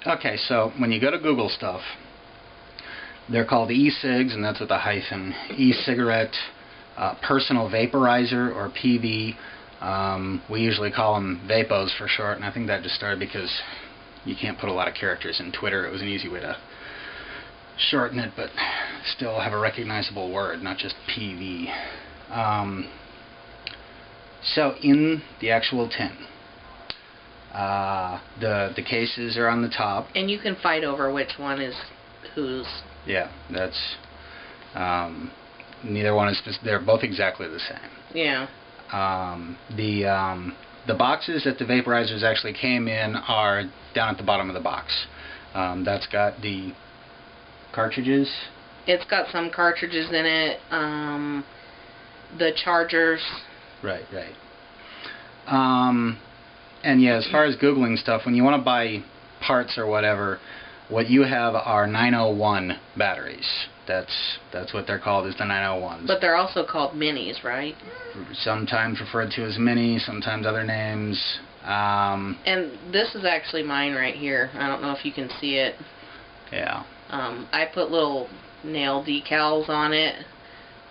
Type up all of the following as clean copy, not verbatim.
Okay, so when you go to Google stuff, they're called e-cigs, and that's with a hyphen. E-cigarette, personal vaporizer, or PV. We usually call them Vapos for short, and I think that just started because you can't put a lot of characters in Twitter. It was an easy way to shorten it, but still have a recognizable word, not just PV. So in the actual tin, the cases are on the top. And you can fight over which one is whose. Yeah, that's neither one is. They're both exactly the same. Yeah. The boxes that the vaporizers actually came in are down at the bottom of the box. That's got the cartridges. It's got some cartridges in it. The chargers. Right. And yeah, as far as Googling stuff, when you want to buy parts or whatever, what you have are 901 batteries. That's what they're called, is the 901s. But they're also called minis, right? Sometimes referred to as mini, sometimes other names. And this is actually mine right here. I don't know if you can see it. Yeah. I put little nail decals on it.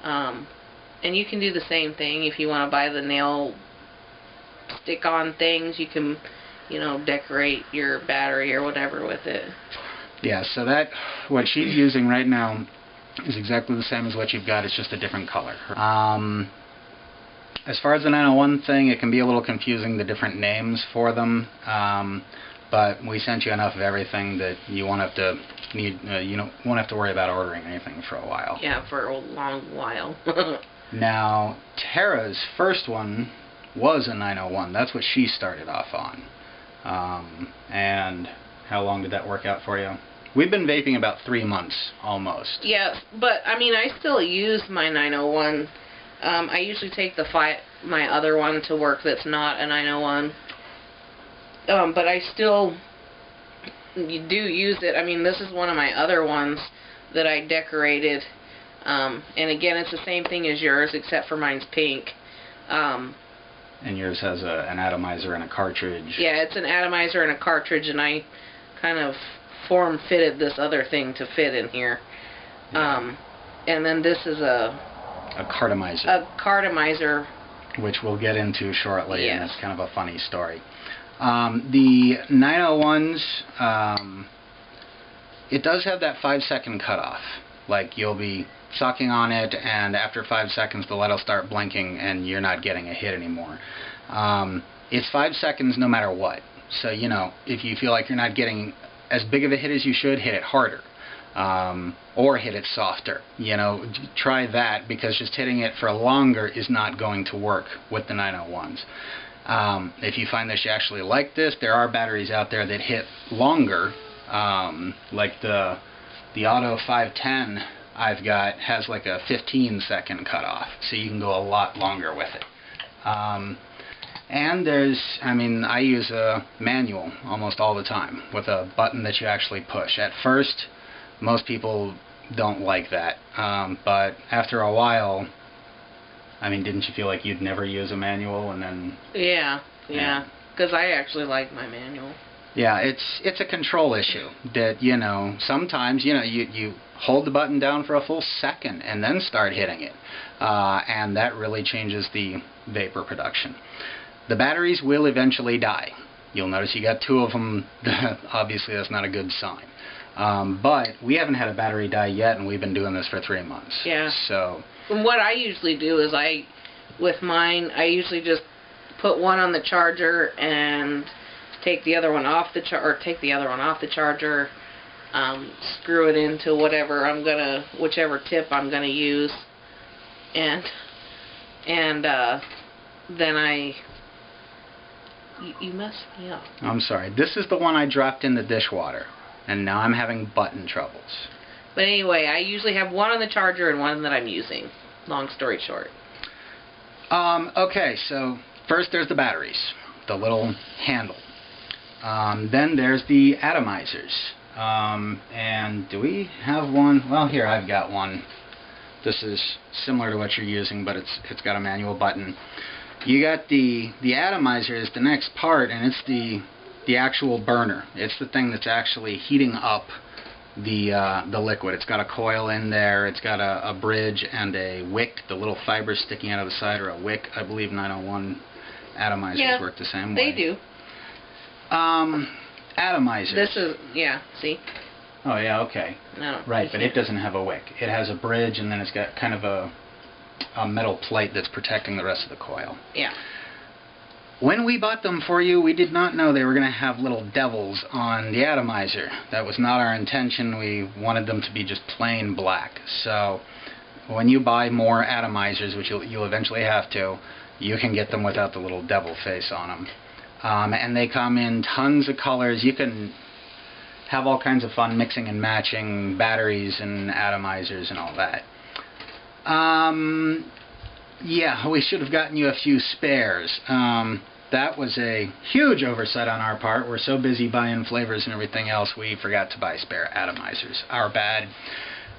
And you can do the same thing if you want to buy the nail stick-on things. You can, decorate your battery or whatever with it. Yeah, so what she's using right now is exactly the same as what you've got. It's just a different color. As far as the 901 thing, it can be a little confusing, the different names for them. But we sent you enough of everything that you won't have to won't have to worry about ordering anything for a while. Yeah, for a long while. Now, Terra's first one was a 901. That's what she started off on. And how long did that work out for you? We've been vaping about 3 months, almost. Yeah, but, I still use my 901. I usually take my other one to work that's not a 901. But I still do use it. This is one of my other ones that I decorated. And again, it's the same thing as yours, except for mine's pink. And yours has an atomizer and a cartridge. Yeah, it's an atomizer and a cartridge, and I kind of form-fitted this other thing to fit in here. Yeah. And then this is a cartomizer. A cartomizer. Which we'll get into shortly, yes. And it's kind of a funny story. The 901s, it does have that 5-second cutoff. Like, you'll be sucking on it, and after 5 seconds the light will start blinking and you're not getting a hit anymore. It's 5 seconds no matter what. So, if you feel like you're not getting as big of a hit as you should, hit it harder. Or hit it softer. Try that, because just hitting it for longer is not going to work with the 901s. If you find that you actually like this, there are batteries out there that hit longer, like the Auto 510 I've got has like a 15-second cutoff, so you can go a lot longer with it. And I use a manual almost all the time with a button that you actually push. At first, most people don't like that, but after a while, didn't you feel like you'd never use a manual and then... Yeah, because I actually like my manual. Yeah, it's a control issue that, sometimes, you hold the button down for a full second and then start hitting it. And that really changes the vapor production. The batteries will eventually die. You'll notice you got 2 of them. Obviously, that's not a good sign. But we haven't had a battery die yet, and we've been doing this for 3 months. Yeah. So... And what I usually do is with mine, I usually just put one on the charger and take the other one off the charger, screw it into whichever tip I'm gonna use, and then you messed me up. I'm sorry. This is the one I dropped in the dishwater, and now I'm having button troubles. But anyway, I usually have one on the charger and one that I'm using. Long story short. Okay, so first there's the batteries, the little handle. Then there's the atomizers. And do we have one? Well, here, I've got one. This is similar to what you're using, but it's got a manual button. You got the atomizer is the next part, and it's the the actual burner. It's the thing that's actually heating up the liquid. It's got a coil in there. It's got a bridge and a wick. The little fibers sticking out of the side are a wick. I believe 901 atomizers work the same way. They do. Atomizers. This is, yeah, see? Oh, yeah, okay. No. Right, but it doesn't have a wick. It has a bridge, and then it's got kind of a metal plate that's protecting the rest of the coil. Yeah. When we bought them for you, we did not know they were going to have little devils on the atomizer. That was not our intention. We wanted them to be just plain black. So when you buy more atomizers, which you'll eventually have to, you can get them without the little devil face on them. And they come in tons of colors. You can have all kinds of fun mixing and matching batteries and atomizers and all that. Yeah, we should have gotten you a few spares. That was a huge oversight on our part. We're so busy buying flavors and everything else, we forgot to buy spare atomizers. Our bad.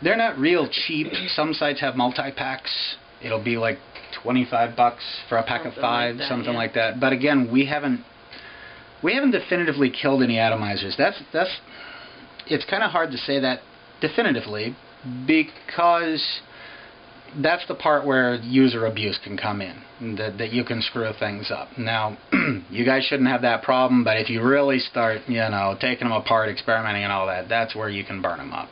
They're not real cheap. Some sites have multi-packs. It'll be like $25 for a pack of 5, something like that. But again, we haven't definitively killed any atomizers. It's kind of hard to say that definitively, because that's the part where user abuse can come in, that you can screw things up. Now, you guys shouldn't have that problem, but if you really start, taking them apart, experimenting and all that, that's where you can burn them up.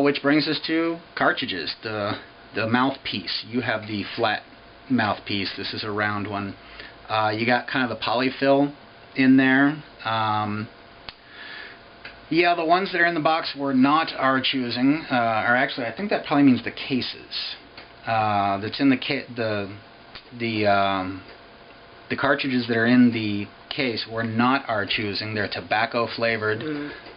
Which brings us to cartridges, the mouthpiece. You have the flat mouthpiece. This is a round one. You got kind of the polyfill in there. Yeah, the ones that are in the box were not our choosing. Or actually, I think that probably means the cases. That's in the cartridges that are in the case were not our choosing. They're tobacco flavored.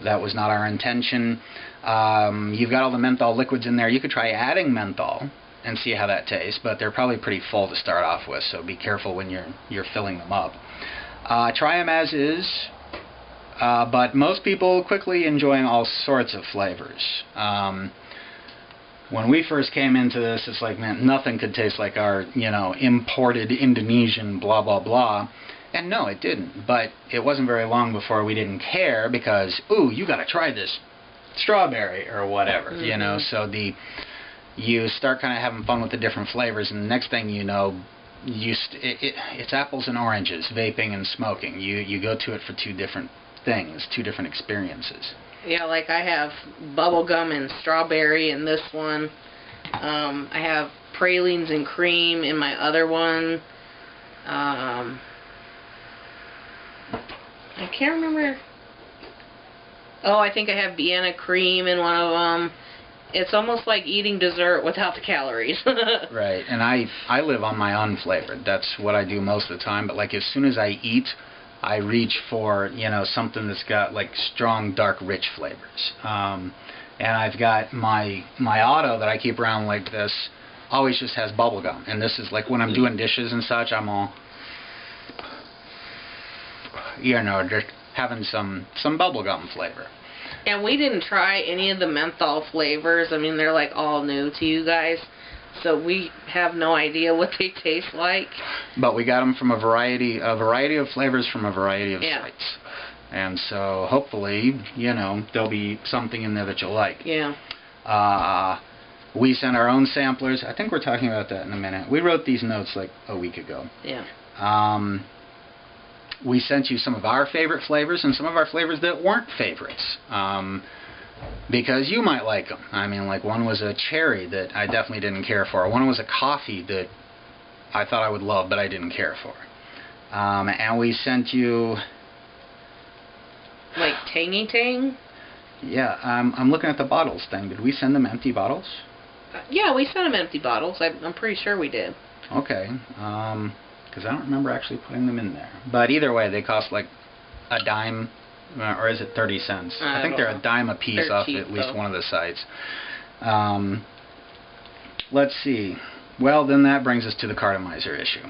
That was not our intention. You've got all the menthol liquids in there. You could try adding menthol and see how that tastes, but they're probably pretty full to start off with, so be careful when you're filling them up. Try them as is. But most people quickly enjoying all sorts of flavors. When we first came into this, it's like, man, nothing could taste like our, imported Indonesian blah, blah, blah. And no, it didn't. But it wasn't very long before we didn't care because, ooh, you got to try this strawberry or whatever, So you start kind of having fun with the different flavors, and the next thing you know, it's apples and oranges, vaping and smoking. You go to it for two different things, two different experiences. Yeah, like I have bubblegum and strawberry in this one. I have pralines and cream in my other one. I can't remember. Oh, I think I have Vienna cream in one of them. It's almost like eating dessert without the calories. Right, and I live on my unflavored. That's what I do most of the time, but like as soon as I eat, I reach for, something that's got like strong, dark, rich flavors. And I've got my auto that I keep around like this, always just has bubble gum. And this is like when I'm doing dishes and such, I'm all, just having some bubble gum flavor. And we didn't try any of the menthol flavors. I mean, they're like all new to you guys. So we have no idea what they taste like. But we got them from a variety of flavors from a variety of sites. And so hopefully, there'll be something in there that you'll like. Yeah. We sent our own samplers. I think we're talking about that in a minute. We wrote these notes like a week ago. Yeah. We sent you some of our favorite flavors and some of our flavors that weren't favorites. Because you might like them. I mean, like one was a cherry that I definitely didn't care for. One was a coffee that I thought I would love, but I didn't care for. And we sent you... Like Tangy Tang? Yeah, I'm looking at the bottles thing. Did we send them empty bottles? Yeah, we sent them empty bottles. I'm pretty sure we did. Okay. Because I don't remember actually putting them in there. But either way, they cost like a dime. Or is it 30 cents? I think they're a dime a piece off at least one of the sites. Let's see. Well, then that brings us to the cartomizer issue.